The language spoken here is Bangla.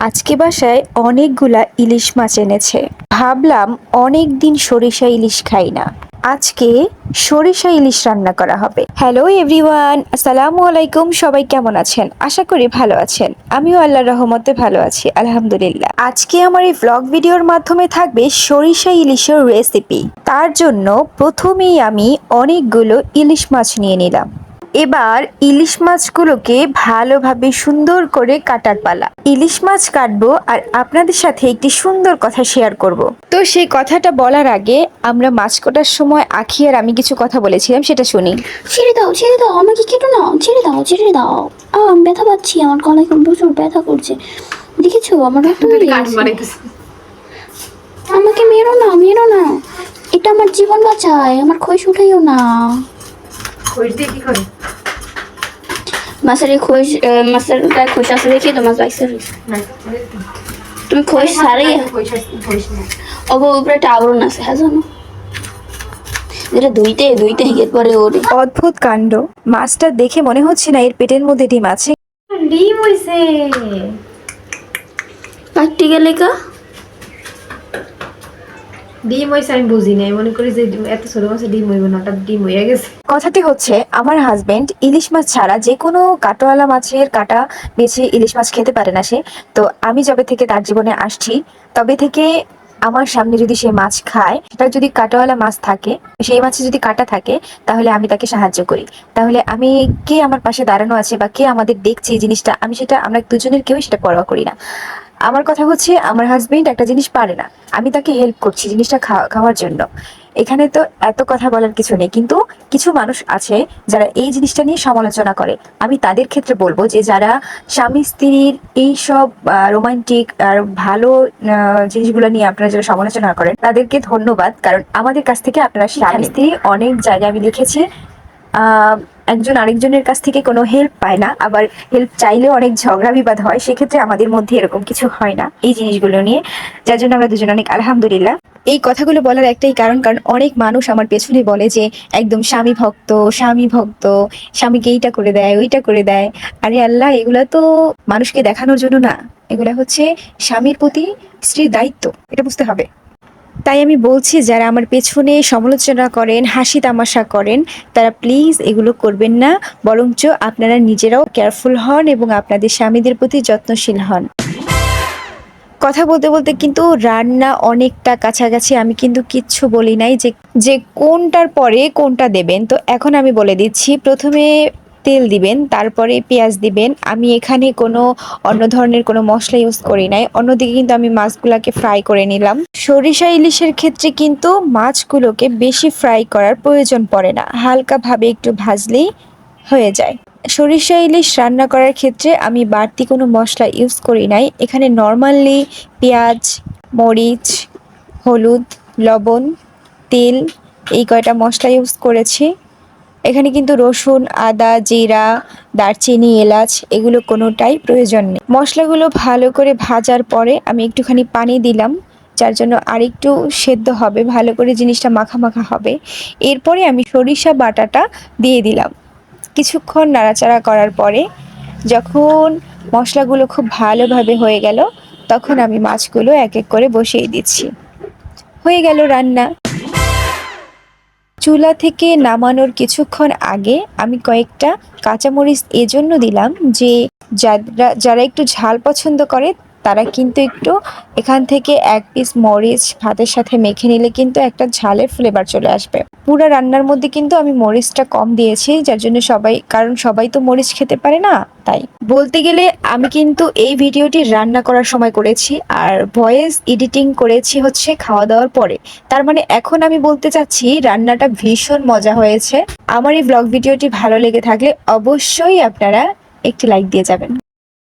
আজকে বাসায় অনেকগুলা ইলিশ মাছ এনেছে। ভাবলাম অনেক দিন সরিষা ইলিশ খাই না, আজকে সরিষা ইলিশ রান্না করা হবে। হ্যালো এভরিওয়ান, আসসালামু আলাইকুম। সবাই কেমন আছেন? আশা করি ভালো আছেন। আমিও আল্লাহর রহমতে ভালো আছি, আলহামদুলিল্লাহ। আজকে আমার এই ব্লগ ভিডিওর মাধ্যমে থাকবে সরিষা ইলিশের রেসিপি। তার জন্য প্রথমেই আমি অনেকগুলো ইলিশ মাছ নিয়ে নিলাম। এবার ইলিশ মাছগুলোকে ভালোভাবে সুন্দর করে কাটার পালা। ইলিশ মাছ কাটবো আর আপনাদের সাথে একটি সুন্দর কথা শেয়ার করব। তো সেই কথাটা বলার আগে আমরা মাছ কাটার সময় আখি আর আমি কিছু কথা বলেছিলাম, সেটা শুনি। ছেড়ে দাও আমাকে কেটো না, ছেড়ে দাও আমি ব্যথা পাচ্ছি, আমার গলায় প্রচুর ব্যথা করছে, দেখেছো আমার রক্ত বেরিয়ে গেছে। আমাকে মেরো না, এটা আমার জীবন বাঁচায়, আমার খোঁজ উঠাইও না। মাছের খোঁজ, মাছের খোঁজ আছে দেখি তো মাছ বাইসে তুমি খোঁজ সারাই উপরে একটা আবরণ আছে, হ্যাঁ জানো যেটা ধুইতে হিগের পরে ওরে। অদ্ভুত কাণ্ড, মাছটা দেখে মনে হচ্ছে না এর পেটের মধ্যে ডিম আছে। ডিম হইছে কাটতে গেলে কা ডিম হইছে আমি বুঝি নাই, মনে করি যে এত ছোট মাছে ডিম হইব না, হঠাৎ ডিম হয়ে গেছে। কথাটি হচ্ছে, আমার হাজবেন্ড ইলিশ মাছ ছাড়া যে কোনো কাঁটাওয়ালা মাছের কাঁটা বেছে ইলিশ মাছ খেতে পারে না সে। তো আমি যবে থেকে তার জীবনে আসছি তবে থেকে আমার সামনে যদি সে মাছ খায়, সেটা যদি কাঁটাওয়ালা মাছ থাকে, সেই মাছে যদি কাঁটা থাকে, তাহলে আমি তাকে সাহায্য করি। তাহলে আমি কে আমার পাশে দাঁড়ানো আছে বা কে আমাদের দেখছে এই জিনিসটা, আমরা দুজনের কেউই সেটা পরোয়া করি না। আমার কথা হচ্ছে, আমার হাজবেন্ড একটা জিনিস পারে না, আমি তাকে হেল্প করছি জিনিসটা খাওয়ার জন্য। এখানে তো এত কথা বলার কিছু নেই, কিন্তু কিছু মানুষ আছে যারা এই জিনিসটা নিয়ে সমালোচনা করে। আমি তাদের ক্ষেত্রে বলবো যে যারা স্বামী স্ত্রীর এইসব রোমান্টিক আর ভালো জিনিসগুলো নিয়ে আপনারা যারা সমালোচনা করেন, তাদেরকে ধন্যবাদ। কারণ আমাদের কাছ থেকে আপনারা স্বামী স্ত্রী অনেক জায়গায় আমি দেখেছি একজন আরেকজনের কাছ থেকে কোনো হেল্প পায় না, আবার হেল্প চাইলেও অনেক ঝগড়া বিবাদ হয়। সেক্ষেত্রে আমাদের মধ্যে এরকম কিছু হয় না এই জিনিসগুলো নিয়ে, যার জন্য আমরা দুজন অনেক আলহামদুলিল্লাহ। এই কথাগুলো বলার একটাই কারণ অনেক মানুষ আমার পেছনে বলে যে একদম স্বামী ভক্ত, স্বামীকে এইটা করে দেয় ওইটা করে দেয়। আরে আল্লাহ, এগুলা তো মানুষকে দেখানোর জন্য না, এগুলা হচ্ছে স্বামীর প্রতি স্ত্রীর দায়িত্ব, এটা বুঝতে হবে। তাই আমি বলছি, যারা আমার পেছনে সমালোচনা করেন, হাসি তামাশা করেন, তারা প্লিজ এগুলো করবেন না, বরঞ্চ আপনারা নিজেরাও কেয়ারফুল হন এবং আপনাদের স্বামীদের প্রতি যত্নশীল হন। কথা বলতে বলতে কিন্তু রান্না অনেকটা কাছাকাছি, আমি কিন্তু কিচ্ছু বলি নাই যে কোনটার পরে কোনটা দেবেন। তো এখন আমি বলে দিচ্ছি, প্রথমে তেল দিবেন, তারপরে পেঁয়াজ দিবেন। আমি এখানে কোনো অন্য ধরনের কোনো মশলা ইউজ করি নাই। অন্যদিকে কিন্তু আমি মাছগুলোকে ফ্রাই করে নিলাম। সরিষা ইলিশের ক্ষেত্রে কিন্তু মাছগুলোকে বেশি ফ্রাই করার প্রয়োজন পড়ে না, হালকাভাবে একটু ভাজলেই হয়ে যায়। সরিষা ইলিশ রান্না করার ক্ষেত্রে আমি বাড়তি কোনো মশলা ইউজ করি নাই। এখানে নর্মালি পেঁয়াজ, মরিচ, হলুদ, লবণ, তেল, এই কয়টা মশলা ইউজ করেছি। এখানে কিন্তু রসুন, আদা, জিরা, দারচিনি, এলাচ এগুলো কোনোটাই প্রয়োজন নেই। মশলাগুলো ভালো করে ভাজার পরে আমি একটুখানি পানি দিলাম, যার জন্য আরেকটু সেদ্ধ হবে, ভালো করে জিনিসটা মাখা মাখা হবে। এরপরে আমি সরিষা বাটাটা দিয়ে দিলাম। কিছুক্ষণ নাড়াচাড়া করার পরে যখন মশলাগুলো খুব ভালোভাবে হয়ে গেল, তখন আমি মাছগুলো এক এক করে বসিয়ে দিচ্ছি। হয়ে গেল রান্না। চুলা থেকে নামানোর কিছুক্ষণ আগে আমি কয়েকটা কাঁচামরিচ এজন্য দিলাম যে যারা একটু ঝাল পছন্দ করে তারা কিন্তু একটু এখান থেকে এক পিস মরিচ ভাতের সাথে মেখে নিলে কিন্তু একটা ঝালের ফ্লেভার চলে আসবে। পুরো রান্নার মধ্যে কিন্তু আমি মরিচটা কম দিয়েছি, যার জন্য কারণ সবাই তো মরিচ খেতে পারে না। তাই বলতে গেলে আমি কিন্তু এই ভিডিওটি রান্না করার সময় করেছি আর ভয়েস এডিটিং করেছি হচ্ছে খাওয়া দাওয়ার পরে। তার মানে এখন আমি বলতে চাচ্ছি রান্নাটা ভীষণ মজা হয়েছে। আমার এই ব্লগ ভিডিওটি ভালো লেগে থাকলে অবশ্যই আপনারা একটি লাইক দিয়ে যাবেন।